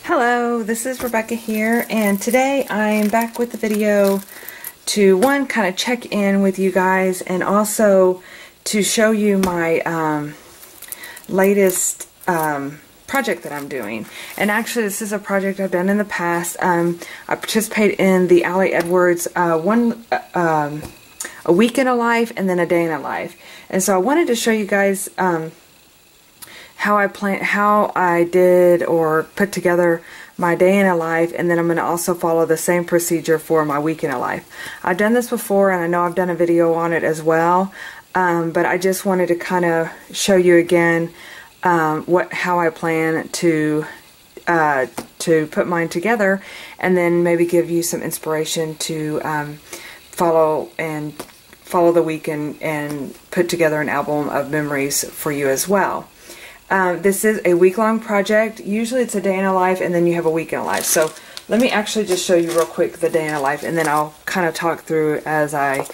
Hello, this is Rebecca here, and today I'm back with the video to kind of check in with you guys, and also to show you my latest project that I'm doing. And actually, this is a project I've done in the past. I participate in the Ali Edwards a week in a life and then a day in a life. And so I wanted to show you guys how I did or put together my day in a life, and then I'm going to also follow the same procedure for my week in a life. I've done this before, and I know I've done a video on it as well, but I just wanted to kind of show you again how I plan to put mine together, and then maybe give you some inspiration to follow the week and put together an album of memories for you as well. This is a week-long project. Usually it's a day in a life and then you have a week in a life. So let me actually just show you real quick the day in a life, and then I'll kind of talk through as I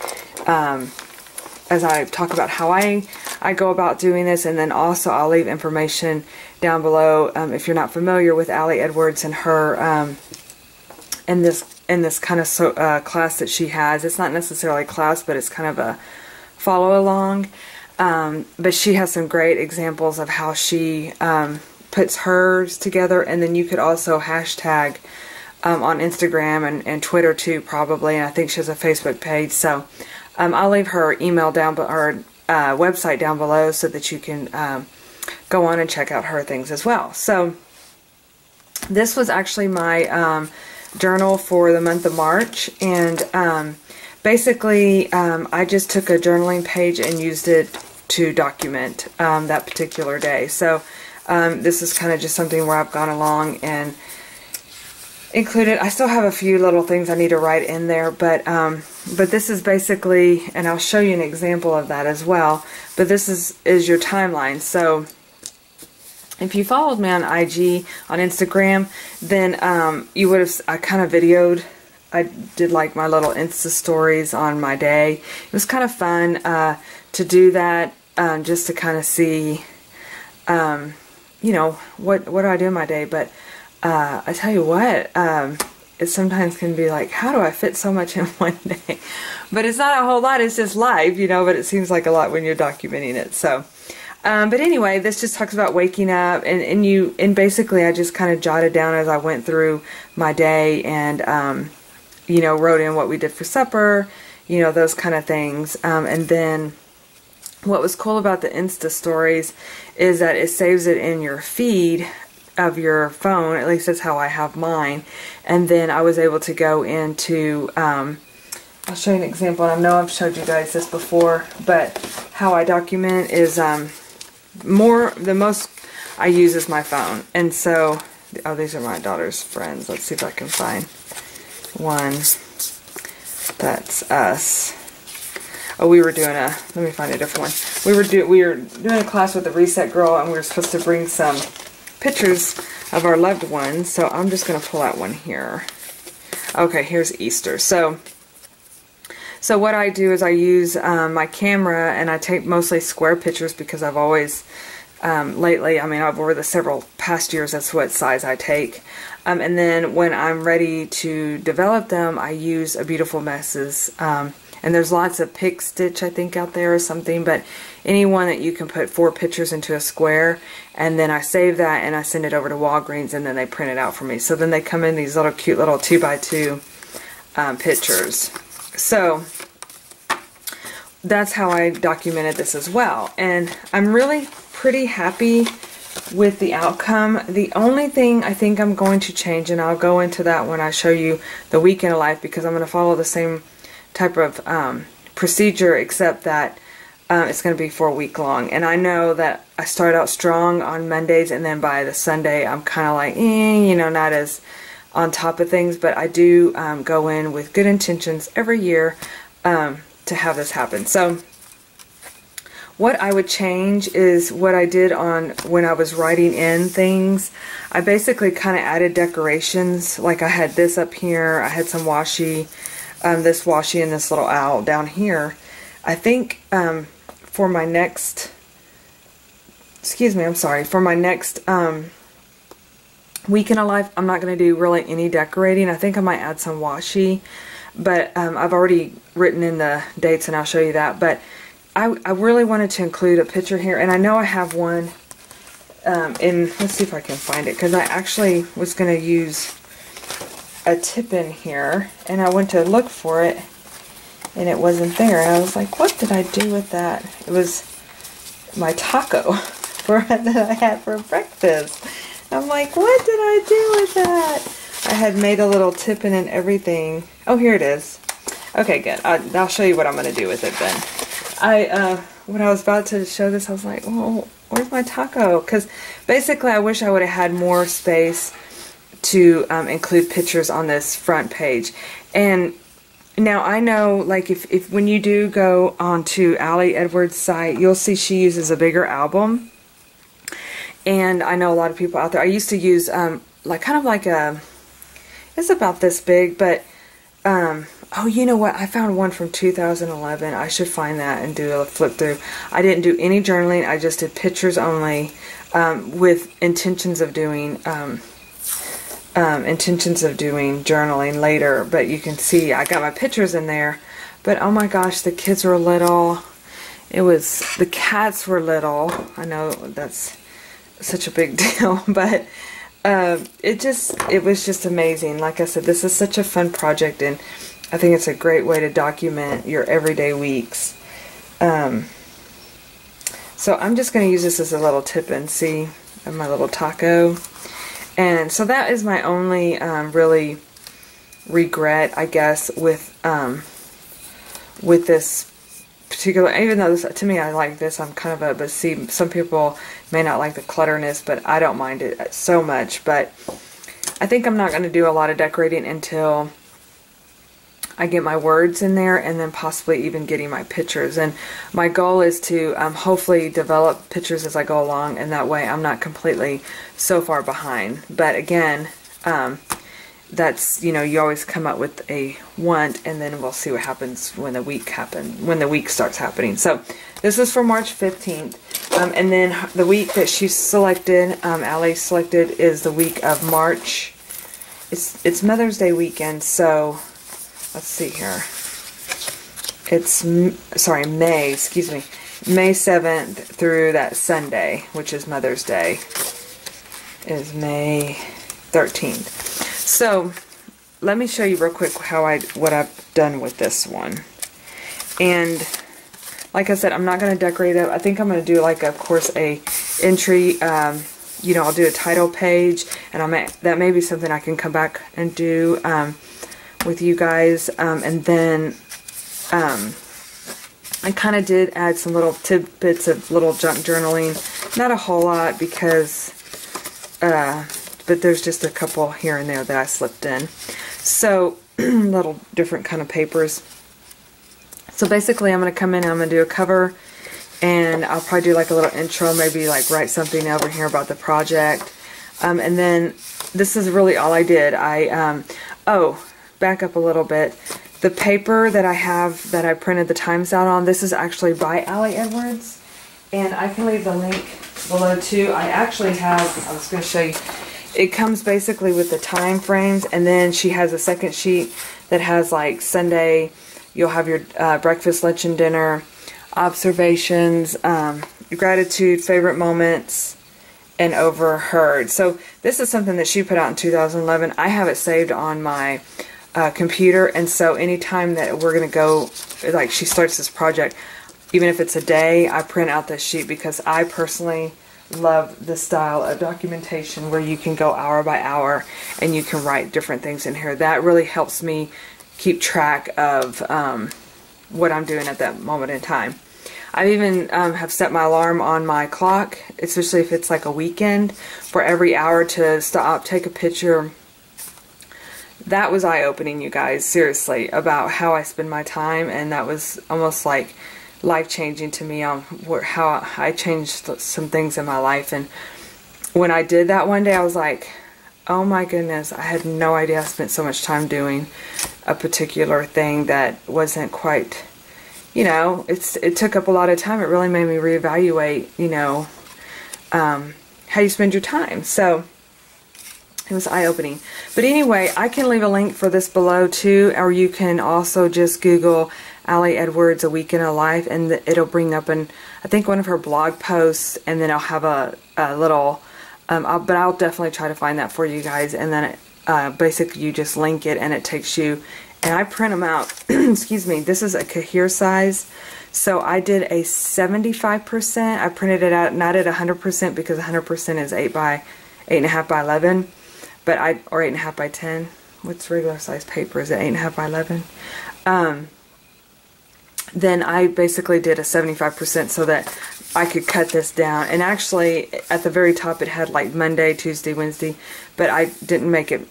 talk about how I go about doing this, and then also I'll leave information down below if you're not familiar with Ali Edwards and her in this kind of class that she has. It's not necessarily a class, but it's kind of a follow along. But she has some great examples of how she puts hers together, and then you could also hashtag on Instagram and Twitter too, probably, and I think she has a Facebook page. So I'll leave her email down, her website down below, so that you can go on and check out her things as well. So this was actually my journal for the month of March, and basically I just took a journaling page and used it to document that particular day. So this is kind of just something where I've gone along and included. I still have a few little things I need to write in there, but this is basically, and I'll show you an example of that as well, but this is your timeline. So if you followed me on IG, on Instagram, then you would have, I kind of videoed, I did like my little Insta stories on my day. It was kind of fun to do that, just to kind of see, you know, what do I do in my day. But I tell you what, it sometimes can be like, how do I fit so much in one day? But it's not a whole lot, it's just live, you know, but it seems like a lot when you're documenting it. So, but anyway, this just talks about waking up, and basically I just kind of jotted down as I went through my day, and you know, wrote in what we did for supper, you know, those kind of things. And then what was cool about the Insta stories is that it saves it in your feed of your phone. At least that's how I have mine. And then I was able to go into, I'll show you an example. And I know I've showed you guys this before, but how I document is the most I use is my phone. And so, oh, these are my daughter's friends. Let's see if I can find one. That's us. Oh, we were doing let me find a different one. We were doing a class with the Reset Girl, and we were supposed to bring some pictures of our loved ones. So I'm just going to pull out one here. Okay, here's Easter. So what I do is I use my camera, and I take mostly square pictures because I've always lately, I mean, over the several past years, that's what size I take. And then when I'm ready to develop them, I use a Beautiful Messes. And there's lots of Pick Stitch, I think, out there or something, but any one that you can put 4 pictures into a square, and then I save that and I send it over to Walgreens, and then they print it out for me. So then they come in these little cute little 2x2 pictures. So that's how I documented this as well. And I'm really pretty happy with the outcome. The only thing I think I'm going to change, and I'll go into that when I show you the week in a life, because I'm going to follow the same type of procedure, except that it's going to be for a week long. And I know that I start out strong on Mondays, and then by the Sunday I'm kind of like, you know, not as on top of things, but I do go in with good intentions every year to have this happen. So what I would change is what I did on when I was writing in things. I basically kind of added decorations. Like I had this up here, I had some washi, this washi, and this little owl down here. I think for my next, for my next week in a life, I'm not going to do really any decorating. I think I might add some washi, but I've already written in the dates and I'll show you that. But I really wanted to include a picture here, and I know I have one let's see if I can find it, because I actually was going to use a tip in here, and I went to look for it, and it wasn't there, and I was like, what did I do with that? It was my taco that I had for breakfast. I'm like, what did I do with that? I had made a little tip in and everything. Oh, here it is. Okay, good. I'll show you what I'm going to do with it then. When I was about to show this, I was like, oh, where's my taco? Because basically I wish I would have had more space to include pictures on this front page. And now I know, like, if when you do go onto Allie Edwards' site, you'll see she uses a bigger album. And I know a lot of people out there, I used to use like kind of like it's about this big, but oh, you know what? I found one from 2011. I should find that and do a flip through. I didn't do any journaling. I just did pictures only, with intentions of doing journaling later. But you can see I got my pictures in there. But oh my gosh, the kids were little. The cats were little. I know that's such a big deal, but it was just amazing. Like I said, this is such a fun project, and I think it's a great way to document your everyday weeks. So I'm just going to use this as a little tip and see of my little taco. And so that is my only really regret, I guess, with this particular, even though this, to me, I like this, I'm kind of but see, some people may not like the clutterness, but I don't mind it so much. But I think I'm not going to do a lot of decorating until I get my words in there, and then possibly even getting my pictures. And my goal is to hopefully develop pictures as I go along, and that way I'm not completely so far behind. But again, that's, you know, you always come up with a want, and then we'll see what happens when the week starts happening. So this is for March 15th. And then the week that she selected, Allie selected, is the week of March. It's Mother's Day weekend, so let's see here. It's, sorry, May 7th through that Sunday, which is Mother's Day, is May 13th. So let me show you real quick what I've done with this one. And like I said, I'm not going to decorate it. I think I'm going to do, like, of course, a entry. You know, I'll do a title page, and that may be something I can come back and do with you guys. And then I kind of did add some little tidbits of little junk journaling. Not a whole lot, because but there's just a couple here and there that I slipped in. So little different kind of papers. So basically I'm going to come in and I'm going to do a cover, and I'll probably do like a little intro, maybe like write something over here about the project. And then this is really all I did. Oh, back up a little bit. The paper that I have that I printed the times out on, this is actually by Allie Edwards, and I can leave the link below too. I actually have, I was going to show you, it comes basically with the time frames, and then she has a second sheet that has, like, Sunday, you'll have your breakfast, lunch, and dinner, observations, gratitude, favorite moments, and overheard. So this is something that she put out in 2011. I have it saved on my computer, and so anytime that we're going to go, like, she starts this project, even if it's a day, I print out this sheet, because I personally love the style of documentation where you can go hour by hour and you can write different things in here. That really helps me keep track of what I'm doing at that moment in time. I even have set my alarm on my clock, especially if it's like a weekend, for every hour to stop, take a picture. That was eye-opening, you guys, seriously, about how I spend my time, and that was almost like life-changing to me on how I changed some things in my life. And when I did that one day, I was like, oh my goodness, I had no idea I spent so much time doing a particular thing that wasn't quite, you know, it took up a lot of time. It really made me reevaluate, you know, how you spend your time. So It was eye-opening. But anyway, I can leave a link for this below too, or you can also just Google Allie Edwards A Week in a Life, and it'll bring up I think one of her blog posts, and then I'll have a little, but I'll definitely try to find that for you guys, and then basically you just link it and it takes you, and I print them out. Excuse me, this is a Cahier size, so I did a 75%. I printed it out not at 100% because 100% is 8.5 by 11, but or 8.5 by 10. What's regular size paper? Is it 8.5 by 11? Then I basically did a 75% so that I could cut this down. And actually, at the very top, it had like Monday, Tuesday, Wednesday, but I didn't make it,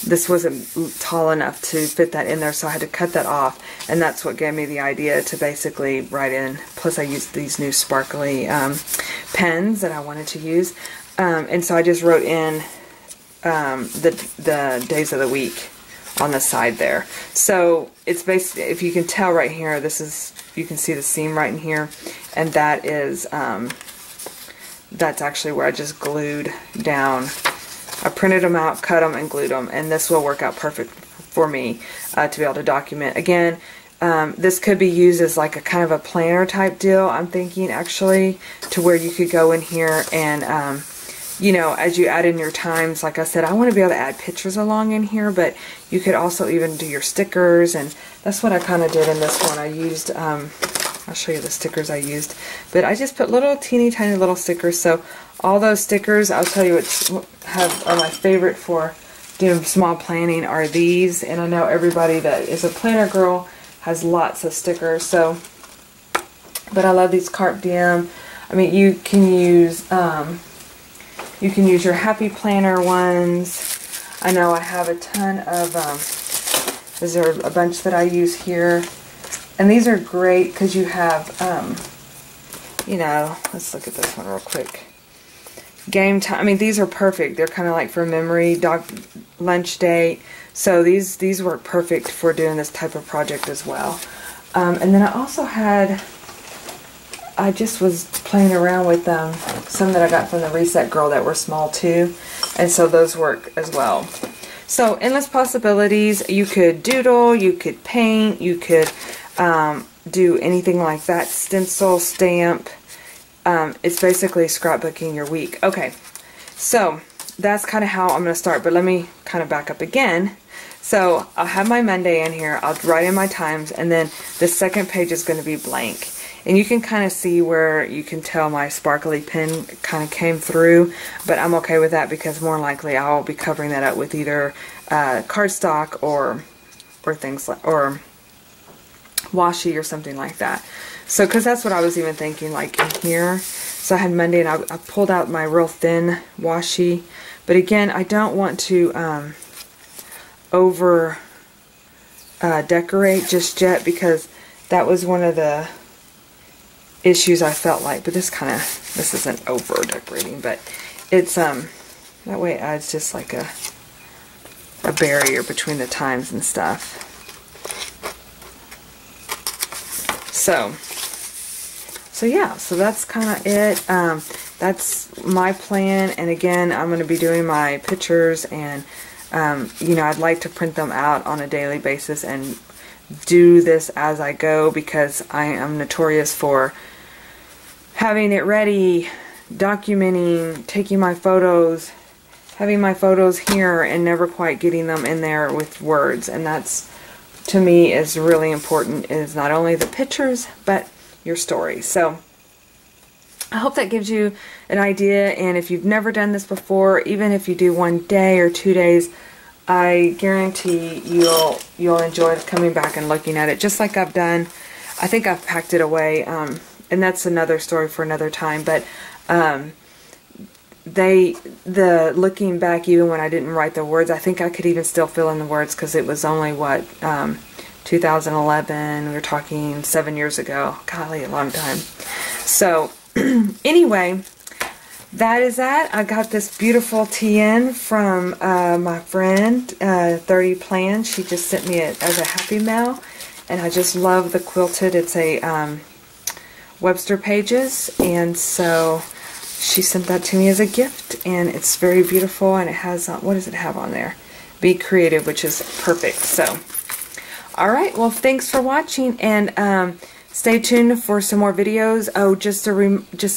this wasn't tall enough to fit that in there, so I had to cut that off. And that's what gave me the idea to basically write in. Plus, I used these new sparkly pens that I wanted to use. And so I just wrote in the days of the week on the side there. So it's basically, if you can tell right here, this is, you can see the seam right in here, and that is that's actually where I just glued down. I printed them out, cut them, and glued them, and this will work out perfect for me to be able to document. Again, this could be used as like a kind of a planner type deal, I'm thinking, actually, to where you could go in here and you know, as you add in your times, like I said, I want to be able to add pictures along in here, but you could also even do your stickers, and that's what I kind of did in this one. I used, I'll show you the stickers I used, but I just put little teeny tiny little stickers. So all those stickers, I'll tell you are my favorite for doing small planning are these, and I know everybody that is a planner girl has lots of stickers. So, but I love these Carpe Diem. I mean, you can use your Happy Planner ones. I know I have a ton of, these are a bunch that I use here. And these are great because you have, you know, let's look at this one real quick. Game time. I mean, these are perfect. They're kind of like for memory, lunch date. So these work perfect for doing this type of project as well. And then I also had, I just was playing around with some that I got from the Reset Girl that were small too, and so those work as well. So endless possibilities. You could doodle, you could paint, you could do anything like that, stencil, stamp. It's basically scrapbooking your week. Okay, so that's kind of how I'm going to start, but let me kind of back up again. So I'll have my Monday in here, I'll write in my times, and then the second page is going to be blank. And you can kind of see where you can tell my sparkly pen kind of came through, but I'm okay with that because more likely I'll be covering that up with either cardstock or things like, or washi or something like that. So, because that's what I was even thinking, like in here. So I had Monday, and I pulled out my real thin washi, but again, I don't want to over decorate just yet, because that was one of the issues I felt like. But this isn't over decorating, but it's that way it adds just like a barrier between the times and stuff. So yeah, so that's kind of it. That's my plan, and again, I'm going to be doing my pictures, and you know, I'd like to print them out on a daily basis and do this as I go, because I am notorious for having it ready, documenting, taking my photos, having my photos here, and never quite getting them in there with words. And that's, to me, is really important, is not only the pictures, but your story. So I hope that gives you an idea, and if you've never done this before, even if you do 1 day or 2 days, I guarantee you'll enjoy coming back and looking at it, just like I've done. I think I've packed it away, and that's another story for another time, but the looking back, even when I didn't write the words, I think I could even still fill in the words, because it was only, what, 2011, we were talking 7 years ago. Golly, a long time. So anyway, that is that. I got this beautiful TN from my friend, 30 Plan. She just sent me it as a happy mail, and I just love the quilted. It's a Webster Pages, and so she sent that to me as a gift, and it's very beautiful, and it has, what does it have on there? Be creative, which is perfect. So, alright, well, thanks for watching, and stay tuned for some more videos. Oh, just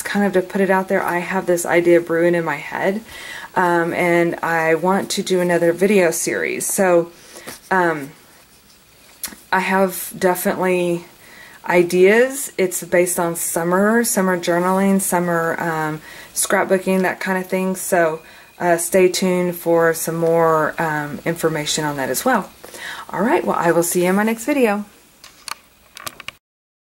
kind of to put it out there, I have this idea brewing in my head, and I want to do another video series. So, I have definitely ideas. It's based on summer journaling, summer scrapbooking, that kind of thing. So stay tuned for some more information on that as well. Alright, well, I will see you in my next video.